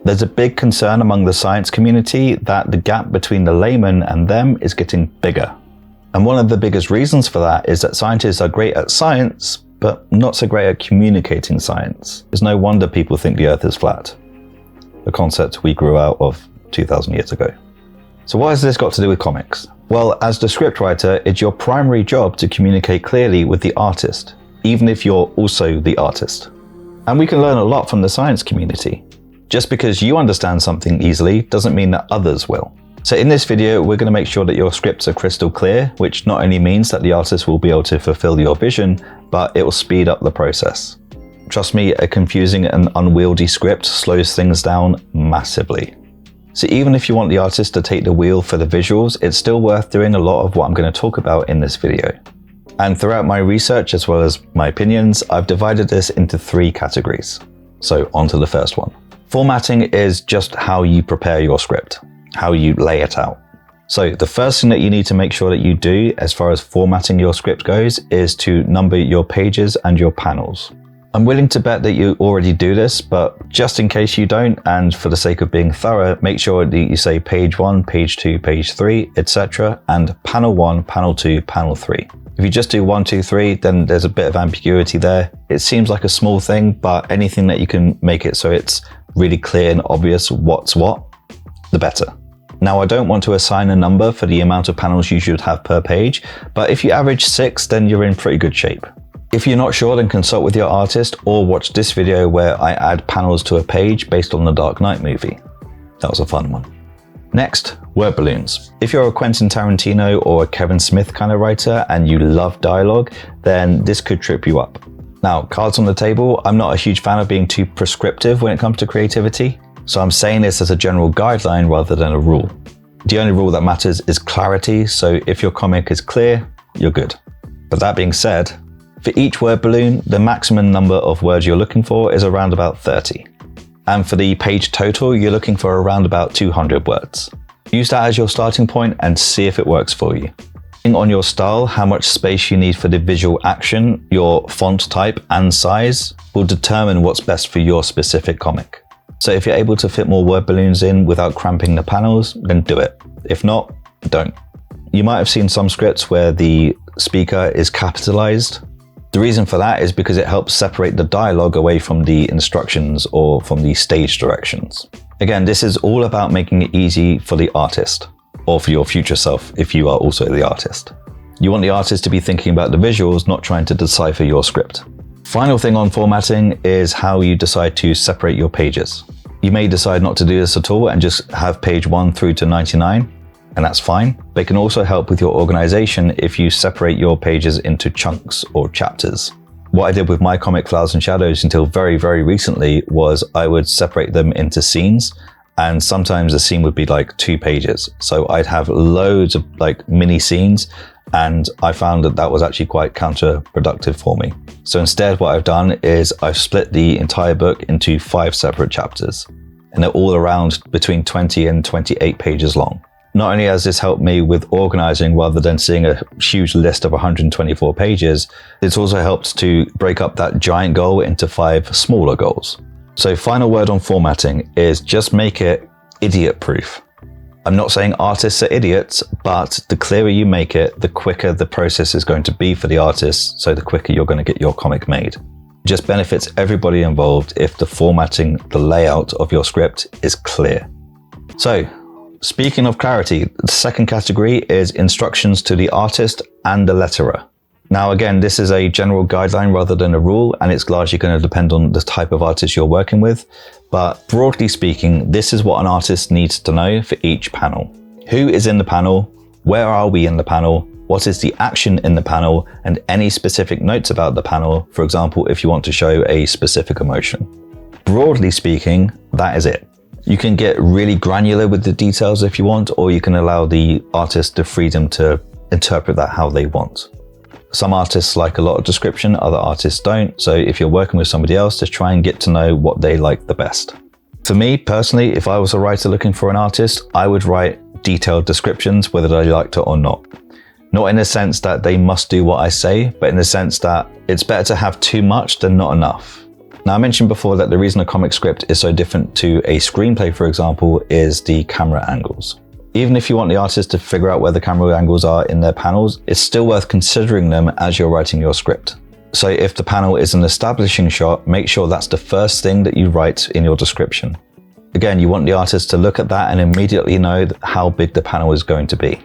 There's a big concern among the science community that the gap between the layman and them is getting bigger. And one of the biggest reasons for that is that scientists are great at science, but not so great at communicating science. It's no wonder people think the Earth is flat, a concept we grew out of 2,000 years ago. So what has this got to do with comics? Well, as the scriptwriter, it's your primary job to communicate clearly with the artist, even if you're also the artist. And we can learn a lot from the science community. Just because you understand something easily doesn't mean that others will. So in this video, we're going to make sure that your scripts are crystal clear, which not only means that the artist will be able to fulfill your vision, but it will speed up the process. Trust me, a confusing and unwieldy script slows things down massively. So even if you want the artist to take the wheel for the visuals, it's still worth doing a lot of what I'm going to talk about in this video. And throughout my research, as well as my opinions, I've divided this into 3 categories. So on to the first one. Formatting is just how you prepare your script, how you lay it out. So the first thing that you need to make sure that you do as far as formatting your script goes is to number your pages and your panels. I'm willing to bet that you already do this, but just in case you don't, and for the sake of being thorough, make sure that you say page 1, page 2, page 3, etc. and panel 1, panel 2, panel 3. If you just do 1, 2, 3, then there's a bit of ambiguity there. It seems like a small thing, but anything that you can make it so it's really clear and obvious what's what, the better. Now, I don't want to assign a number for the amount of panels you should have per page, but if you average 6, then you're in pretty good shape. If you're not sure, then consult with your artist or watch this video where I add panels to a page based on the Dark Knight movie. That was a fun one. Next, word balloons. If you're a Quentin Tarantino or a Kevin Smith kind of writer and you love dialogue, then this could trip you up. Now, cards on the table, I'm not a huge fan of being too prescriptive when it comes to creativity, so I'm saying this as a general guideline rather than a rule. The only rule that matters is clarity, so if your comic is clear, you're good. But that being said, for each word balloon, the maximum number of words you're looking for is around about 30. And for the page total, you're looking for around about 200 words. Use that as your starting point and see if it works for you. On your style, how much space you need for the visual action, your font type and size will determine what's best for your specific comic. So if you're able to fit more word balloons in without cramping the panels, then do it. If not, don't. You might have seen some scripts where the speaker is capitalized. The reason for that is because it helps separate the dialogue away from the instructions or from the stage directions. Again, this is all about making it easy for the artist, or for your future self if you are also the artist. You want the artist to be thinking about the visuals, not trying to decipher your script. Final thing on formatting is how you decide to separate your pages. You may decide not to do this at all and just have page 1 through to 99, and that's fine. But it can also help with your organization if you separate your pages into chunks or chapters. What I did with my comic Flowers and Shadows until very, very recently was I would separate them into scenes, and sometimes a scene would be like 2 pages. So I'd have loads of like mini scenes, and I found that that was actually quite counterproductive for me. So instead what I've done is I've split the entire book into 5 separate chapters, and they're all around between 20 and 28 pages long. Not only has this helped me with organizing rather than seeing a huge list of 124 pages, it's also helped to break up that giant goal into 5 smaller goals. So final word on formatting is just make it idiot-proof. I'm not saying artists are idiots, but the clearer you make it, the quicker the process is going to be for the artist, so the quicker you're going to get your comic made. It just benefits everybody involved if the formatting, the layout of your script is clear. So, speaking of clarity, the second category is instructions to the artist and the letterer. Now again, this is a general guideline rather than a rule, and it's largely going to depend on the type of artist you're working with. But broadly speaking, this is what an artist needs to know for each panel. Who is in the panel? Where are we in the panel? What is the action in the panel? And any specific notes about the panel, for example, if you want to show a specific emotion. Broadly speaking, that is it. You can get really granular with the details if you want, or you can allow the artist the freedom to interpret that how they want. Some artists like a lot of description, other artists don't. So if you're working with somebody else, just try and get to know what they like the best. For me personally, if I was a writer looking for an artist, I would write detailed descriptions whether they liked it or not. Not in the sense that they must do what I say, but in the sense that it's better to have too much than not enough. Now, I mentioned before that the reason a comic script is so different to a screenplay, for example, is the camera angles. Even if you want the artist to figure out where the camera angles are in their panels, it's still worth considering them as you're writing your script. So if the panel is an establishing shot, make sure that's the first thing that you write in your description. Again, you want the artist to look at that and immediately know how big the panel is going to be.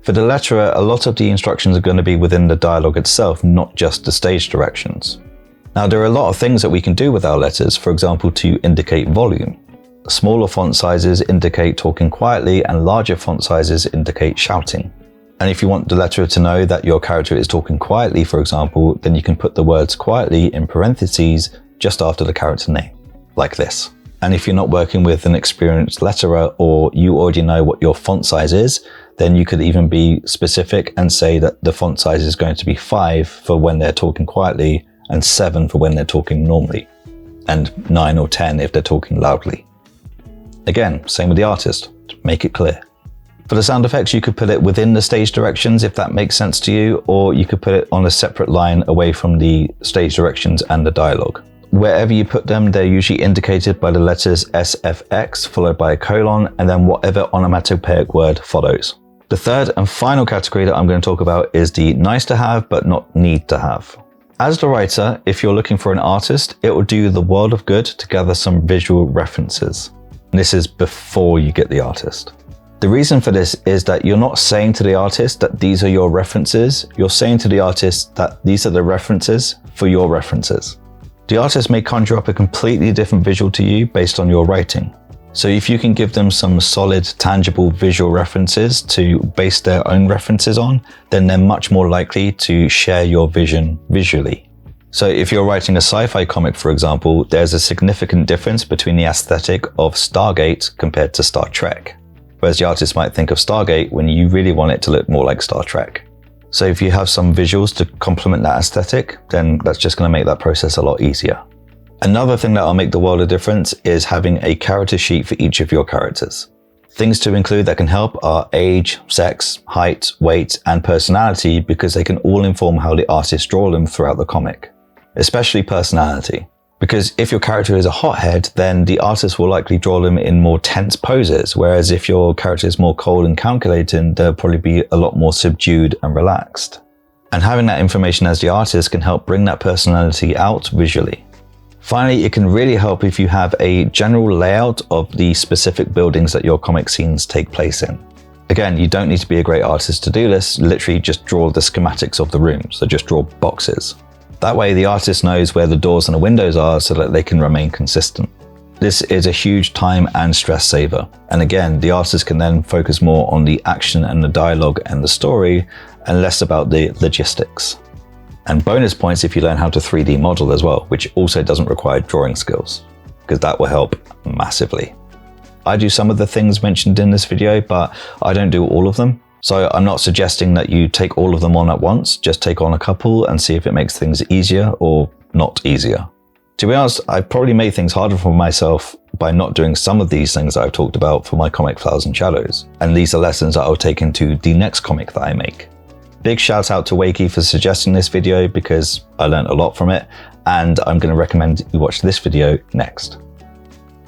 For the letterer, a lot of the instructions are going to be within the dialogue itself, not just the stage directions. Now, there are a lot of things that we can do with our letters, for example, to indicate volume. Smaller font sizes indicate talking quietly and larger font sizes indicate shouting. And if you want the letterer to know that your character is talking quietly, for example, then you can put the words quietly in parentheses just after the character name, like this. And if you're not working with an experienced letterer or you already know what your font size is, then you could even be specific and say that the font size is going to be 5 for when they're talking quietly and 7 for when they're talking normally, and 9 or 10 if they're talking loudly. Again, same with the artist, make it clear. For the sound effects, you could put it within the stage directions if that makes sense to you, or you could put it on a separate line away from the stage directions and the dialogue. Wherever you put them, they're usually indicated by the letters SFX followed by a colon and then whatever onomatopoeic word follows. The third and final category that I'm going to talk about is the nice to have but not need to have. As the writer, if you're looking for an artist, it will do the world of good to gather some visual references. This is before you get the artist. The reason for this is that you're not saying to the artist that these are your references, you're saying to the artist that these are the references for your references. The artist may conjure up a completely different visual to you based on your writing. So if you can give them some solid, tangible visual references to base their own references on, then they're much more likely to share your vision visually. So if you're writing a sci-fi comic, for example, there's a significant difference between the aesthetic of Stargate compared to Star Trek. Whereas the artist might think of Stargate when you really want it to look more like Star Trek. So if you have some visuals to complement that aesthetic, then that's just going to make that process a lot easier. Another thing that will make the world of difference is having a character sheet for each of your characters. Things to include that can help are age, sex, height, weight, and personality because they can all inform how the artist draw them throughout the comic. Especially personality. Because if your character is a hothead, then the artist will likely draw them in more tense poses, whereas if your character is more cold and calculating, they'll probably be a lot more subdued and relaxed. And having that information as the artist can help bring that personality out visually. Finally, it can really help if you have a general layout of the specific buildings that your comic scenes take place in. Again, you don't need to be a great artist to do this, literally just draw the schematics of the room, so just draw boxes. That way the artist knows where the doors and the windows are so that they can remain consistent. This is a huge time and stress saver. And again, the artist can then focus more on the action and the dialogue and the story and less about the logistics. And bonus points if you learn how to 3D model as well, which also doesn't require drawing skills, because that will help massively. I do some of the things mentioned in this video, but I don't do all of them. So I'm not suggesting that you take all of them on at once, just take on a couple and see if it makes things easier or not easier. To be honest, I've probably made things harder for myself by not doing some of these things that I've talked about for my comic Flowers and Shadows. And these are lessons that I'll take into the next comic that I make. Big shout out to Wakey for suggesting this video because I learned a lot from it, and I'm going to recommend you watch this video next.